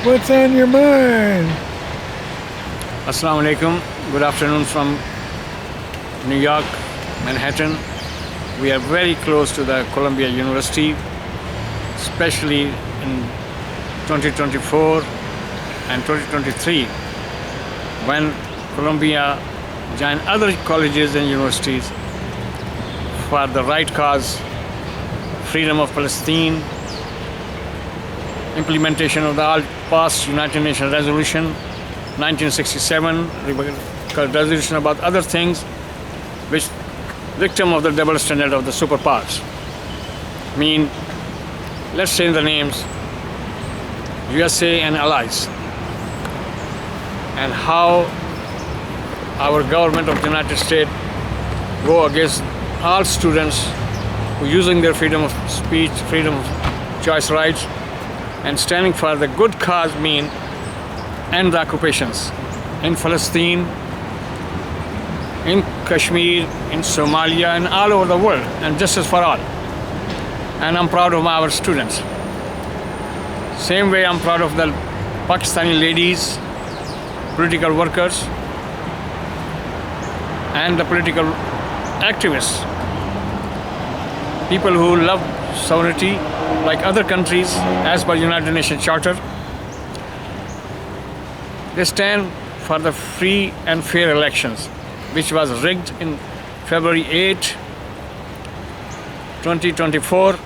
What's on your mind? Assalamu alaikum. Good afternoon from New York, Manhattan. We are very close to the Columbia University, especially in 2024 and 2023, when Columbia joined other colleges and universities for the right cause, freedom of Palestine, implementation of the all-past United Nations resolution 1967, resolution about other things, which victim of the double standard of the superpowers. Mean, let's say the names USA and allies, and how our government of the United States go against all students who using their freedom of speech, freedom of choice rights, and standing for the good cause, mean end the occupations in Palestine, in Kashmir, in Somalia, and all over the world, and justice for all. And I'm proud of our students. Same way I'm proud of the Pakistani ladies, political workers, and the political activists, people who love sovereignty like other countries as per United Nations Charter. They stand for the free and fair elections, which was rigged in February 8, 2024.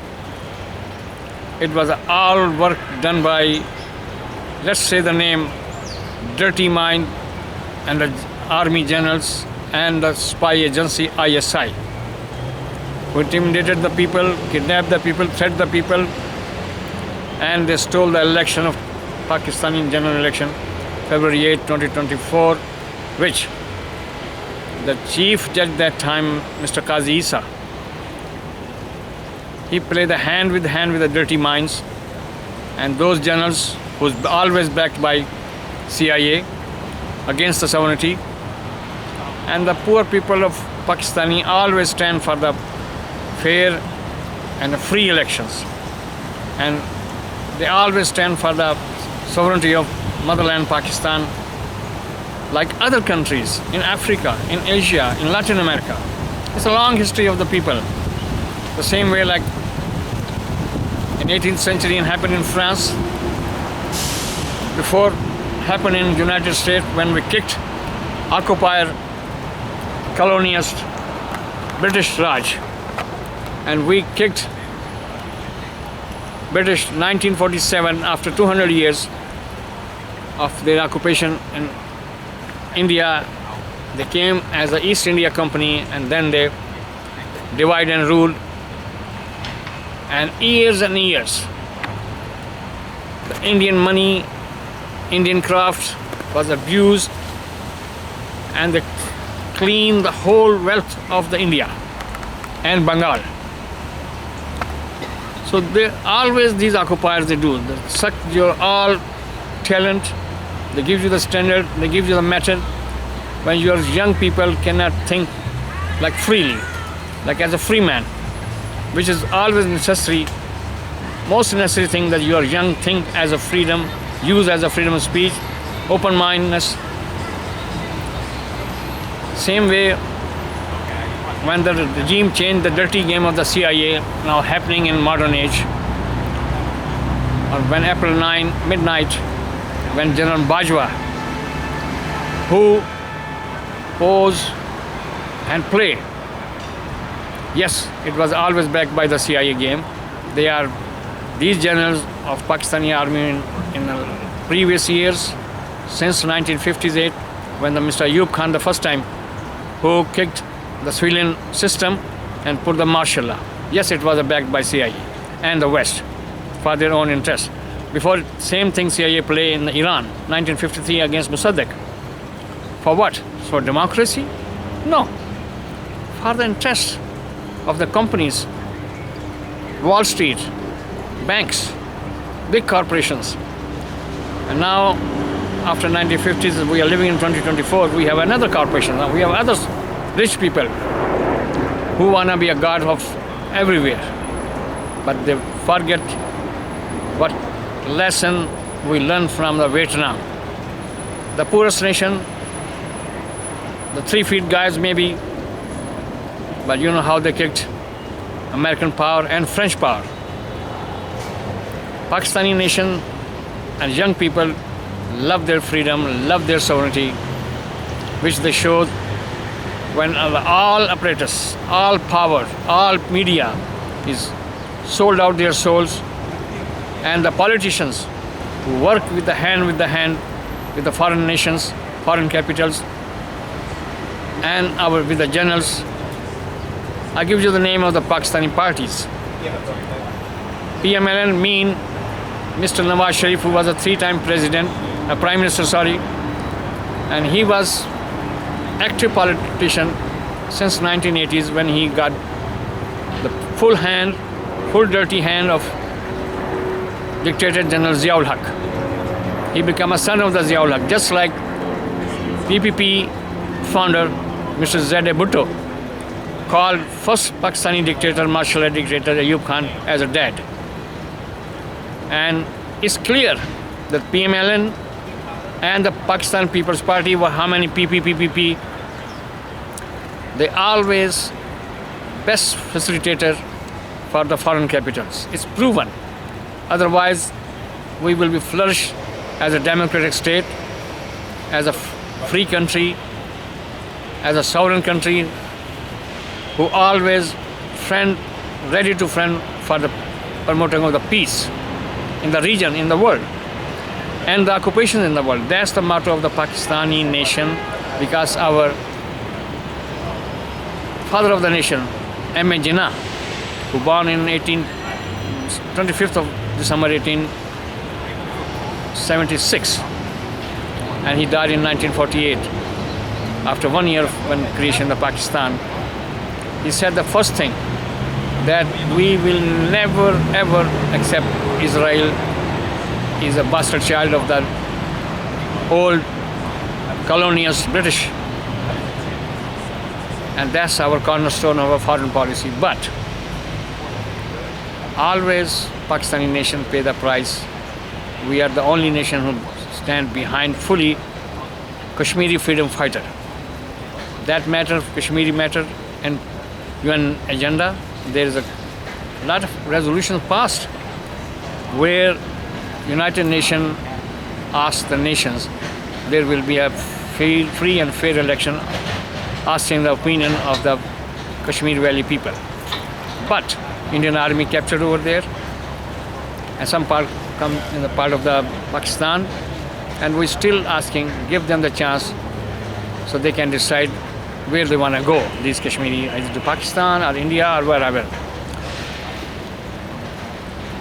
It was all work done by, let's say the name, Dirty Mind and the army generals and the spy agency ISI, who intimidated the people, kidnapped the people, threatened the people, and they stole the election of Pakistani general election, February 8, 2024, which the chief judge that time, Mr. Qazi Isa, he played the hand with the dirty minds and those generals who's always backed by CIA against the sovereignty. And the poor people of Pakistani always stand for the fair and the free elections. And they always stand for the sovereignty of motherland Pakistan, like other countries in Africa, in Asia, in Latin America. It's a long history of the people. The same way like in 18th century and happened in France, before happened in United States when we kicked occupier colonialist British Raj, and we kicked British 1947 after 200 years of their occupation in India. They came as the East India Company, and then they divide and rule. And years, the Indian money, Indian crafts was abused, and they cleaned the whole wealth of the India and Bengal. So they always, these occupiers, they do. They suck your all talent, they give you the standard, they give you the method. When your young people cannot think like freely, like as a free man, which is always necessary, most necessary thing that you are young, think as a freedom, use as a freedom of speech, open-mindedness. Same way, when the regime changed the dirty game of the CIA, now happening in modern age, or when April 9, midnight, when General Bajwa, who pose and play, yes, it was always backed by the CIA game. They are these generals of Pakistani army in the previous years, since 1958, when the Mr. Ayub Khan the first time, who kicked the civilian system and put the martial law. Yes, it was backed by CIA and the West for their own interests. Before, same thing CIA play in Iran, 1953 against Mossadegh. For what? For democracy? No. For the interests of the companies, Wall Street, banks, big corporations. And now, after 1950s, we are living in 2024, we have another corporation. Now we have other rich people who want to be a god of everywhere. But they forget what lesson we learn from the Vietnam. The poorest nation, the 3 feet guys maybe, but you know how they kicked American power and French power. Pakistani nation and young people love their freedom, love their sovereignty, which they showed when all apparatus, all power, all media is sold out their souls, and the politicians who work with the hand with the foreign nations, foreign capitals, and with the generals. I give you the name of the Pakistani parties. PMLN mean Mr. Nawaz Sharif, who was a 3-time president, a prime minister, sorry, and he was active politician since 1980s when he got the full dirty hand of dictator General Ziaul Haq. He became a son of the Ziaul Haq, just like PPP founder Mr. Zade Bhutto called first Pakistani dictator, martial law dictator Ayub Khan as a dad. And it's clear that PMLN and the Pakistan People's Party, how many PPP, they always best facilitator for the foreign capitals. It's proven. Otherwise, we will be flourished as a democratic state, as a free country, as a sovereign country, who always ready to friend for the promoting of the peace in the region, in the world, and the occupations in the world. That's the motto of the Pakistani nation, because our father of the nation, M.A. Jinnah, who born in 25th of December 1876, and he died in 1948, after 1 year when creation of Pakistan. He said the first thing, that we will never ever accept Israel is a bastard child of the old colonialist British. And that's our cornerstone of our foreign policy. But always Pakistani nation pay the price. We are the only nation who stand behind fully Kashmiri freedom fighter. That matter, Kashmiri matter, and UN agenda, there is a lot of resolutions passed where United Nations asked the nations there will be a free and fair election, asking the opinion of the Kashmir Valley people. But Indian Army captured over there, and some part come in the part of the Pakistan, and we're still asking, give them the chance so they can decide where they want to go, these Kashmiri, either to Pakistan or India or wherever.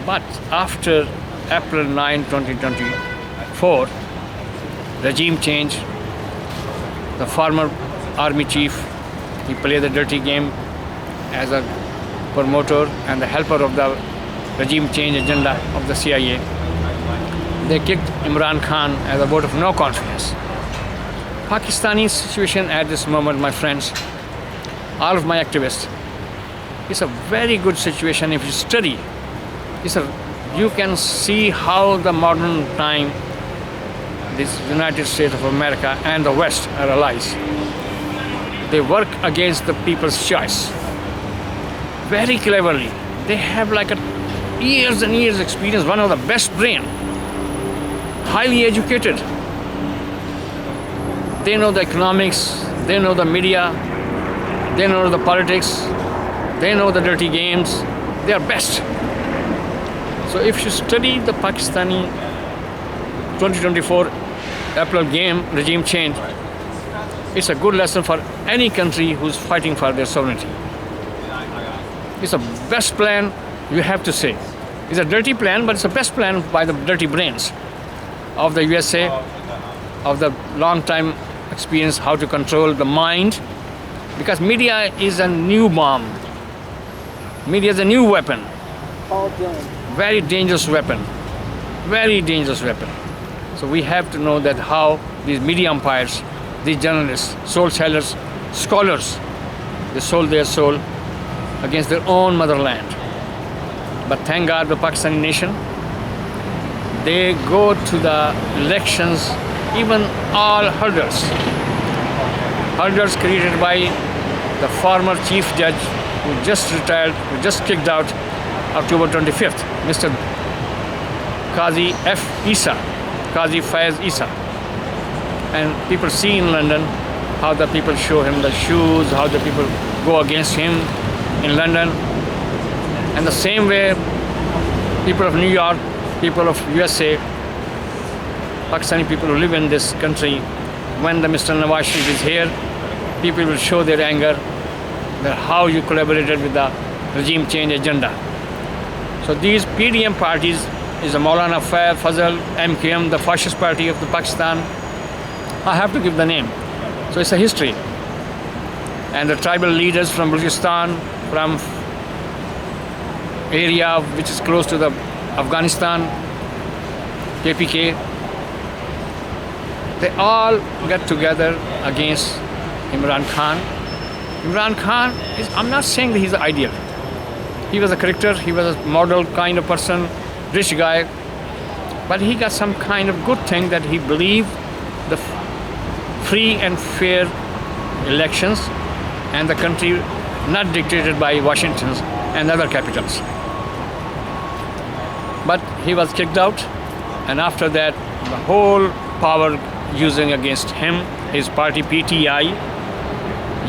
But after April 9, 2024, regime change, the former army chief, he played the dirty game as a promoter and the helper of the regime change agenda of the CIA. They kicked Imran Khan as a vote of no confidence. Pakistani situation at this moment, my friends, all of my activists, it's a very good situation if you study. You can see how the modern time, this United States of America and the West are allies. They work against the people's choice very cleverly. They have like years and years experience, one of the best brain, highly educated. They know the economics, they know the media, they know the politics, they know the dirty games. They are best. So if you study the Pakistani 2024 April game, regime change, it's a good lesson for any country who's fighting for their sovereignty. It's a best plan, you have to say. It's a dirty plan, but it's a best plan by the dirty brains of the USA, of the long time experience how to control the mind, because media is a new bomb. Media is a new weapon. Very dangerous weapon. Very dangerous weapon. So we have to know that how these media empires, these journalists, soul sellers, scholars, they sold their soul against their own motherland. But thank God the Pakistani nation, they go to the elections, even all hurdles created by the former chief judge who just retired, who just kicked out October 25th, Mr. Qazi Faiz Isa. And people see in London how the people show him the shoes, how the people go against him in London. And the same way, people of New York, people of USA, Pakistani people who live in this country, when the Mr. Nawaz Sharif is here, people will show their anger that how you collaborated with the regime change agenda. So these PDM parties is the Maulana Fazal, MKM, the fascist party of the Pakistan. I have to give the name. So it's a history. And the tribal leaders from Balochistan, from area which is close to the Afghanistan, KPK, they all get together against Imran Khan. Imran Khan is, I'm not saying that he's the ideal. He was a character, he was a model kind of person, rich guy, but he got some kind of good thing that he believed the free and fair elections and the country not dictated by Washington and other capitals. But he was kicked out, and after that the whole power using against him, his party PTI.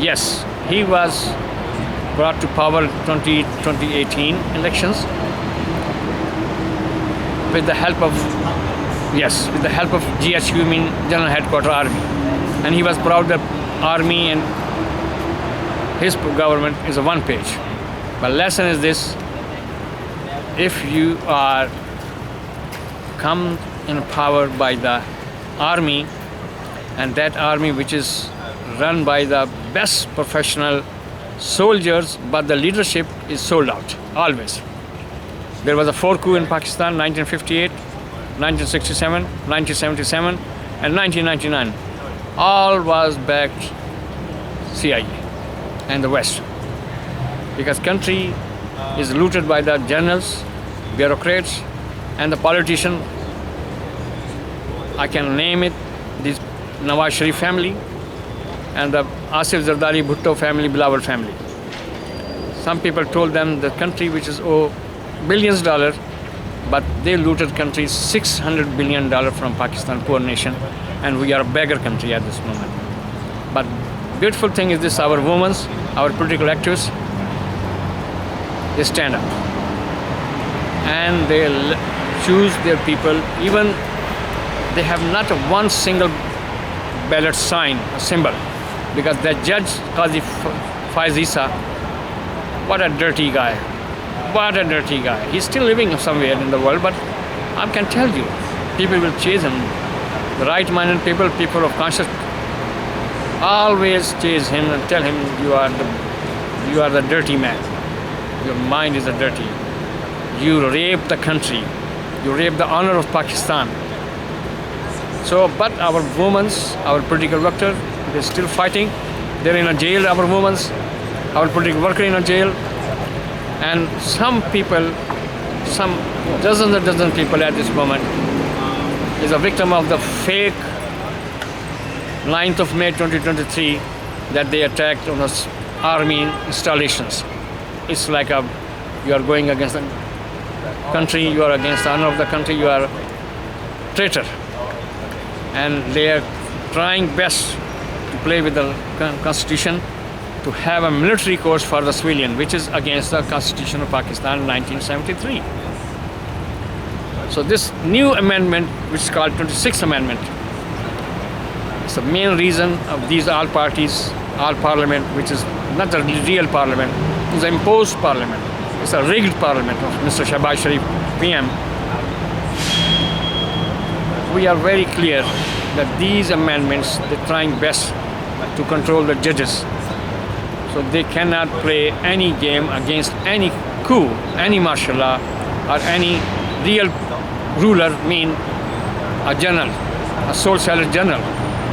Yes, he was brought to power 2018 elections with the help of GHQ, mean General Headquarters Army, and he was proud that army and his government is a one page. But lesson is this: if you are come in power by the army, and that army which is run by the best professional soldiers, but the leadership is sold out, always. There was a 4 coup in Pakistan, 1958, 1967, 1977, and 1999. All was backed CIA and the West. Because country is looted by the generals, bureaucrats, and the politicians. I can name it, this Nawaz Sharif family and the Asif Zardari Bhutto family, Bilawal family. Some people told them the country which is billions of dollars, but they looted country $600 billion from Pakistan, poor nation, and we are a beggar country at this moment. But beautiful thing is this: our women, our political activists, they stand up and they choose their people. Even they have not one single ballot sign, a symbol, because that judge Qazi Faiz Isa, what a dirty guy. What a dirty guy. He's still living somewhere in the world, but I can tell you, people will chase him. The right-minded people, people of conscience, always chase him and tell him, you are the dirty man. Your mind is a dirty. You rape the country. You rape the honor of Pakistan. So, but our women, our political workers, they're still fighting. They're in a jail, our women, our political worker in a jail. And some people, some dozen people at this moment is a victim of the fake 9th of May 2023 that they attacked on the army installations. It's like you are going against the country, you are against the honor of the country, you are a traitor. And they are trying best to play with the constitution, to have a military course for the civilian, which is against the Constitution of Pakistan in 1973. So this new amendment, which is called 26th Amendment, is the main reason of these all parties, all parliament, which is not the real parliament, it's an imposed parliament. It's a rigged parliament of Mr. Shahbaz Sharif, PM. We are very clear that these amendments, they're trying best to control the judges. So they cannot play any game against any coup, any martial law, or any real ruler, mean a general, a sole salary general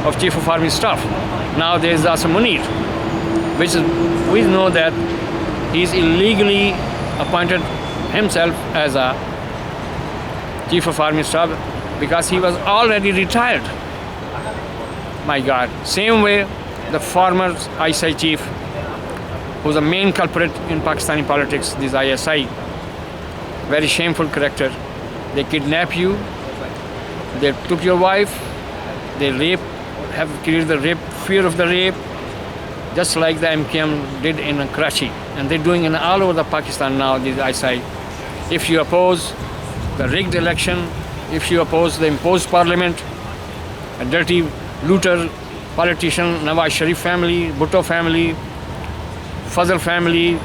of Chief of Army Staff. Now there is also Munir, which is, we know that he's illegally appointed himself as a Chief of Army Staff, because he was already retired. My God. Same way, the former ISI chief, who's the main culprit in Pakistani politics, this ISI, very shameful character. They kidnap you, they took your wife, they rape, have created the rape, fear of the rape, just like the MKM did in Karachi. And they're doing it all over the Pakistan now, this ISI. If you oppose the rigged election, if you oppose the imposed parliament, a dirty looter politician, Nawaz Sharif family, Bhutto family, Fazl family,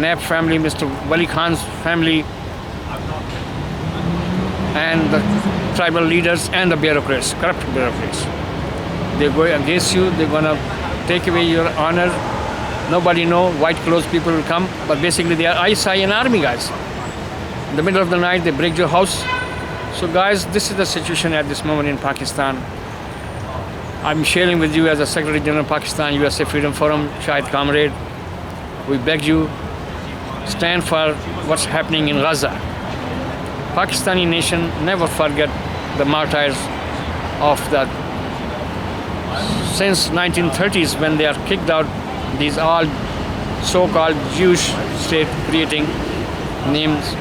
Nap family, Mr. Wali Khan's family, and the tribal leaders and the bureaucrats, corrupt bureaucrats. They go against you, they're gonna take away your honor. Nobody know, white clothes people will come, but basically they are ISI and army guys. In the middle of the night, they break your house. So guys, this is the situation at this moment in Pakistan. I'm sharing with you as a Secretary General of Pakistan, USA Freedom Forum, Shahid Comrade. We beg you, stand for what's happening in Gaza. Pakistani nation never forget the martyrs of the since 1930s when they are kicked out, these all so-called Jewish state creating names.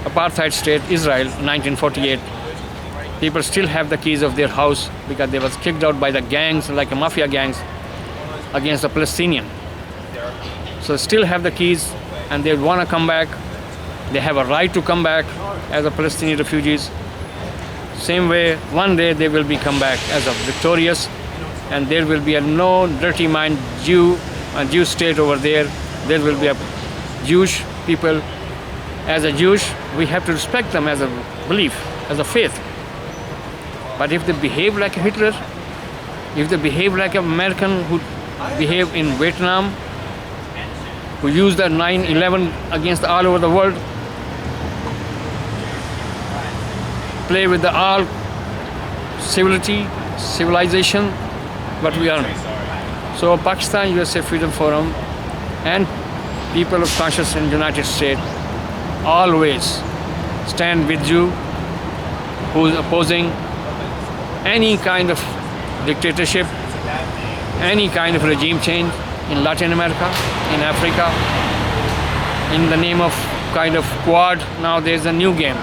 Apartheid state, Israel, 1948. People still have the keys of their house because they was kicked out by the gangs, like mafia gangs, against the Palestinian. So still have the keys and they want to come back. They have a right to come back as a Palestinian refugees. Same way, one day they will be come back as a victorious, and there will be a no dirty mind Jew state over there. There will be a Jewish people. As a Jewish, we have to respect them as a belief, as a faith. But if they behave like a Hitler, if they behave like an American who behave in Vietnam, who used the 9/11 against all over the world, play with the all civilization, but we are. So Pakistan USA Freedom Forum and people of conscience in the United States always stand with you who is opposing any kind of dictatorship, any kind of regime change in Latin America, in Africa, in the name of kind of Quad. Now there's a new game.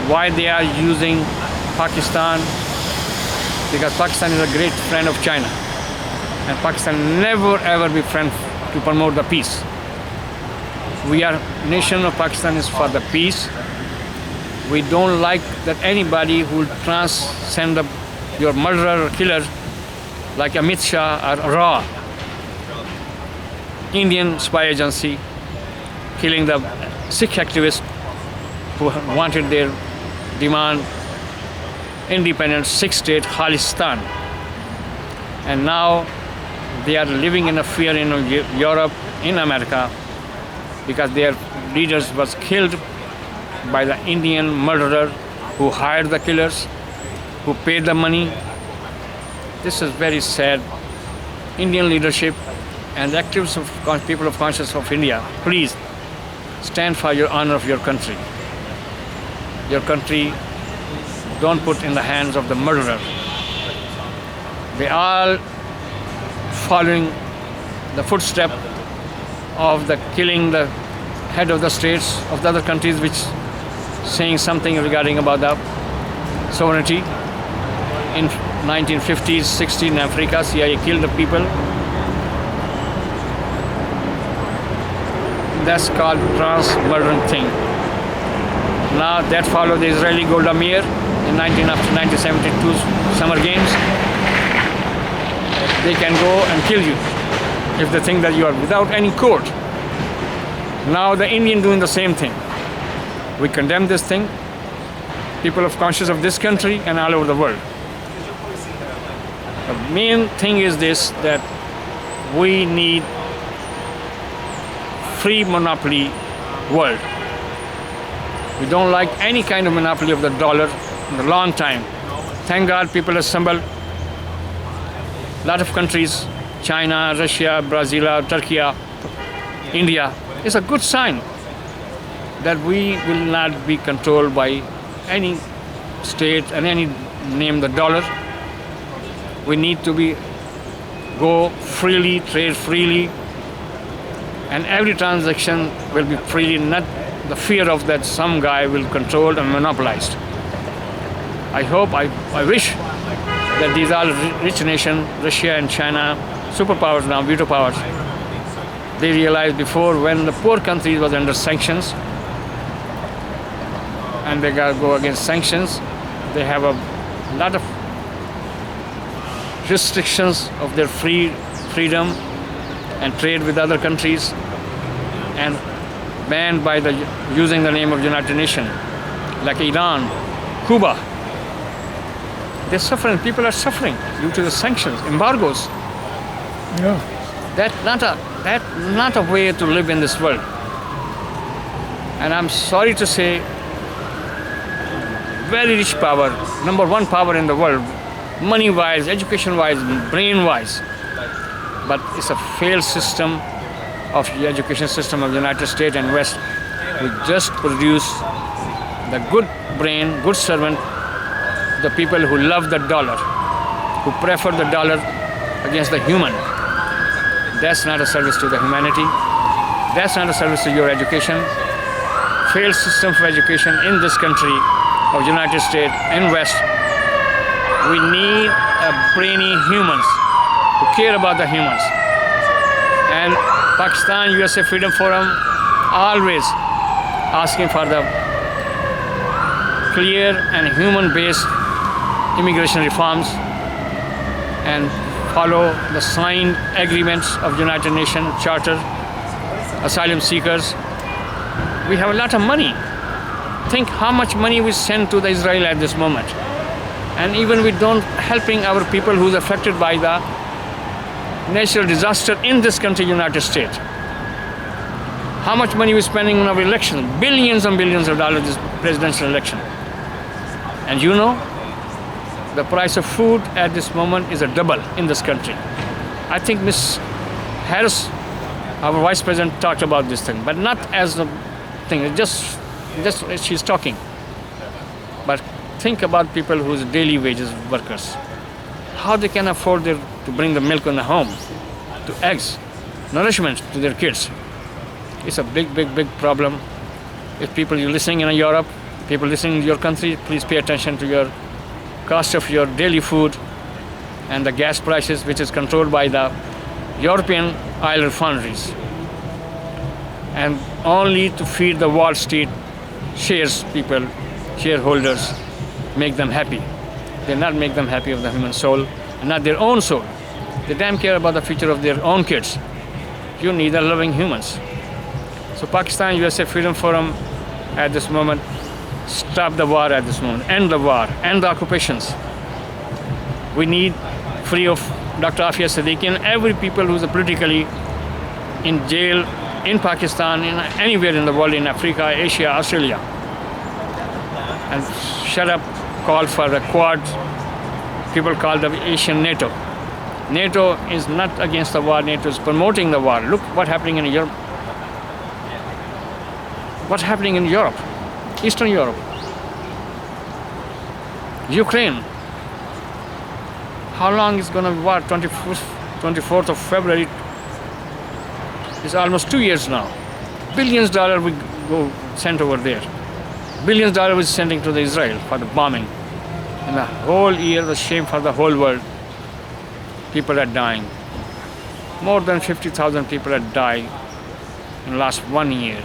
Why they are using Pakistan? Because Pakistan is a great friend of China, and Pakistan never ever be friend to promote the peace. We are nation of Pakistan is for the peace. We don't like that anybody who will transcend your murderer or killer like Amit Shah or Ra, Indian spy agency, killing the Sikh activists who wanted their demand independent Sikh-state Khalistan. And now they are living in a fear in Europe, in America, because their leaders was killed by the Indian murderer who hired the killers, who paid the money. This is very sad. Indian leadership and activists of people of conscience of India, please stand for your honor of your country. Your country, don't put in the hands of the murderer. They are following the footstep of the killing the head of the states of the other countries, which saying something regarding about the sovereignty. In 1950s, 60s in Africa, CIA killed the people. That's called trans-murdering thing. Now that followed the Israeli Golda Meir in 1972 Summer Games. They can go and kill you if they think that you are without any court. Now the Indian doing the same thing. We condemn this thing, people of conscience of this country and all over the world. The main thing is this, that we need free monopoly world. We don't like any kind of monopoly of the dollar in a long time. Thank God people assembled. A lot of countries, China, Russia, Brazil, Turkey, India. It's a good sign. that we will not be controlled by any state and any name the dollar. We need to go freely, trade freely, and every transaction will be freely, not the fear of that some guy will control and monopolize. I hope, I wish that these are rich nations, Russia and China, superpowers now, veto powers, they realized before when the poor countries was under sanctions, and they got to go against sanctions, they have a lot of restrictions of their freedom and trade with other countries, and banned by using the name of United Nations, like Iran, Cuba. They're suffering. People are suffering due to the sanctions, embargoes. Yeah. That's not a way to live in this world. And I'm sorry to say, very rich power, number one power in the world, money-wise, education-wise, brain-wise. But it's a failed system of the education system of the United States and West. We just produce the good brain, good servant, the people who love the dollar, who prefer the dollar against the human. That's not a service to the humanity. That's not a service to your education. Failed system for education in this country of United States and West. We need brainy humans who care about the humans. And Pakistan USA Freedom Forum always asking for the clear and human-based immigration reforms and follow the signed agreements of United Nations Charter, asylum seekers. We have a lot of money. Think how much money we send to the Israel at this moment. And even we don't helping our people who's affected by the natural disaster in this country, United States. How much money we're spending on our election? Billions and billions of dollars this presidential election. And you know, the price of food at this moment is a double in this country. I think Ms. Harris, our vice president, talked about this thing, but not as a thing. It's just she's talking. But think about people whose daily wages workers. How they can afford to bring the milk in the home, to eggs, nourishment to their kids. It's a big, big, big problem. If people you're listening in Europe, people listening in your country, please pay attention to your cost of your daily food and the gas prices, which is controlled by the European oil refineries. And only to feed the Wall Street shareholders, make them happy. They not make them happy of the human soul, and not their own soul. They damn care about the future of their own kids. You need a loving humans. So Pakistan USA Freedom Forum at this moment, stop the war at this moment, end the war, end the occupations. We need free of Dr. Afia Siddiqui and every people who's politically in jail in Pakistan, in anywhere in the world, in Africa, Asia, Australia. And shut up, call for a Quad. People call the Asian NATO. NATO is not against the war, NATO is promoting the war. Look what's happening in Europe. What's happening in Europe, Eastern Europe, Ukraine. How long is going to be war? 24th of February. It's almost 2 years now. Billions of dollars we go sent over there. Billions of dollars was sending to the Israel for the bombing. And the whole year, the shame for the whole world. People are dying. More than 50,000 people have died in the last 1 year.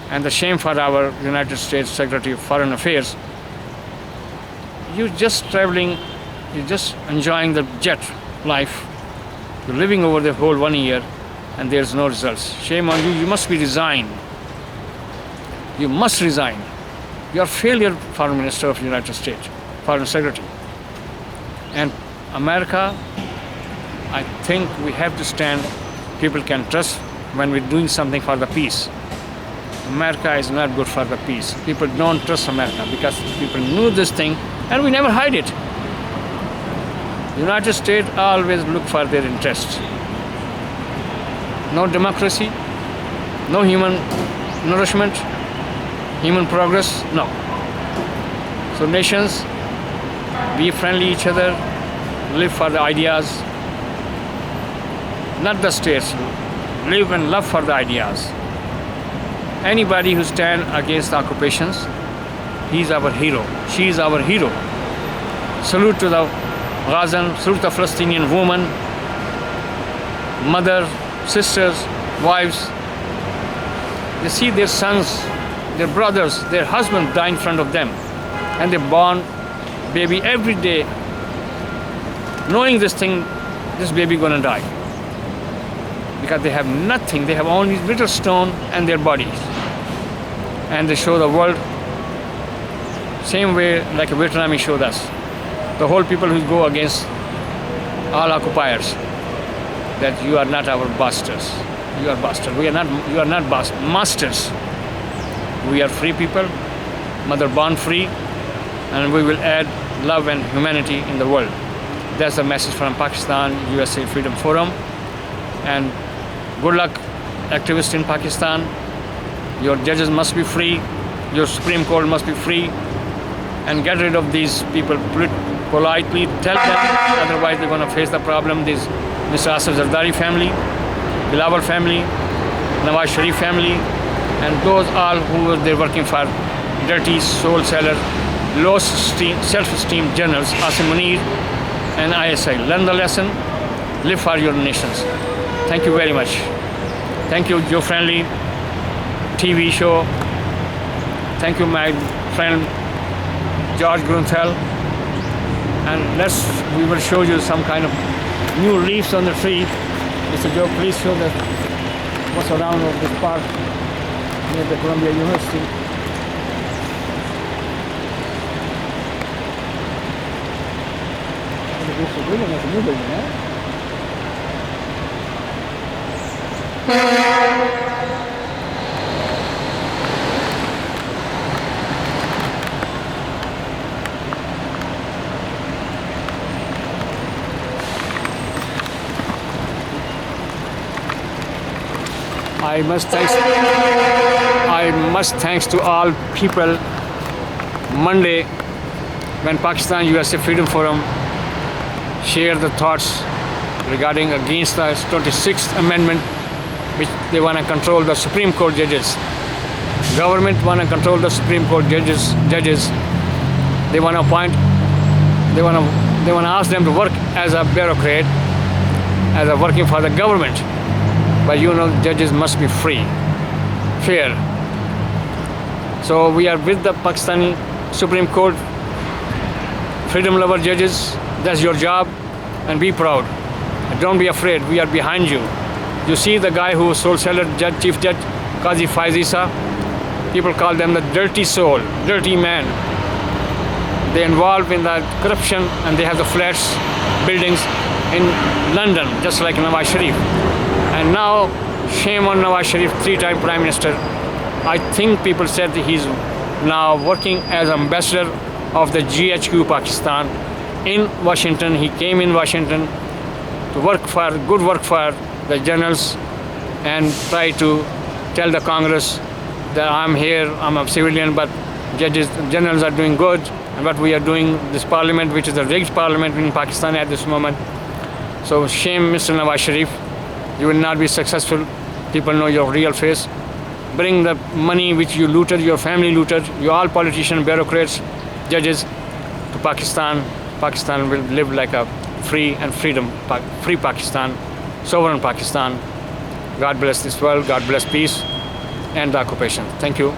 And the shame for our United States Secretary of Foreign Affairs. You're just traveling, you're just enjoying the jet life. You're living over the whole 1 year and there's no results. Shame on you, you must be resigned. You must resign. You are failure, Foreign Minister of the United States, Foreign Secretary. And America, I think we have to stand, people can trust when we're doing something for the peace. America is not good for the peace. People don't trust America because people knew this thing and we never hide it. United States always look for their interests. No democracy, no human nourishment, human progress? No. So nations, be friendly each other, live for the ideas, not the states. Live and love for the ideas. Anybody who stands against the occupations, he's our hero. She is our hero. Salute to the Gazan, salute the Palestinian woman, mother, sisters, wives. They see their sons, their brothers, their husbands die in front of them, and they born baby every day, knowing this baby gonna die. Because they have nothing, they have only little stone and their bodies. And they show the world same way like Vietnam showed us. The whole people who go against all occupiers, that you are not our bastards. You are bastards. You are not masters. We are free people, mother born free, and we will add love and humanity in the world. That's the message from Pakistan USA Freedom Forum. And good luck, activists in Pakistan. Your judges must be free. Your Supreme Court must be free. And get rid of these people politely. Tell them, otherwise they're going to face the problem. This Mr. Asif Zardari family, Bilawal family, Nawaz Sharif family, and those all who they're working for dirty soul seller, low self-esteem journals, Asim Munir and ISI. Learn the lesson. Live for your nations. Thank you very much. Thank you, Joe Friendly TV show. Thank you, my friend George Grunthal. And we will show you some kind of new leaves on the tree. Mr. Joe, please show what's around of this park near the Columbia University. It's a building, it's a new building, eh? I must thanks to all people. Monday, when Pakistan USA Freedom Forum shared the thoughts regarding against the 26th Amendment, which they want to control the Supreme Court judges. Government want to control the Supreme Court judges. They want to appoint. They want to ask them to work as a bureaucrat, as a working for the government. But you know, judges must be free, fair. So we are with the Pakistani Supreme Court, freedom lover judges. That's your job, and be proud. Don't be afraid. We are behind you. You see the guy who was soul seller, Chief Judge Qazi Faizisa. People call them the dirty soul, dirty man. They involved in the corruption, and they have the flats, buildings in London, just like Nawaz Sharif. And now, shame on Nawaz Sharif, 3-time Prime Minister. I think people said that he's now working as ambassador of the GHQ Pakistan in Washington. He came in Washington to work for the journals and try to tell the Congress that I'm here, I'm a civilian, but journals are doing good. And what we are doing, this parliament, which is a rigged parliament in Pakistan at this moment. So shame, Mr. Nawaz Sharif. You will not be successful. People know your real face. Bring the money which you looted, your family looted, you all politicians, bureaucrats, judges, to Pakistan. Pakistan will live like a free and free Pakistan, sovereign Pakistan. God bless this world, God bless peace and the occupation. Thank you.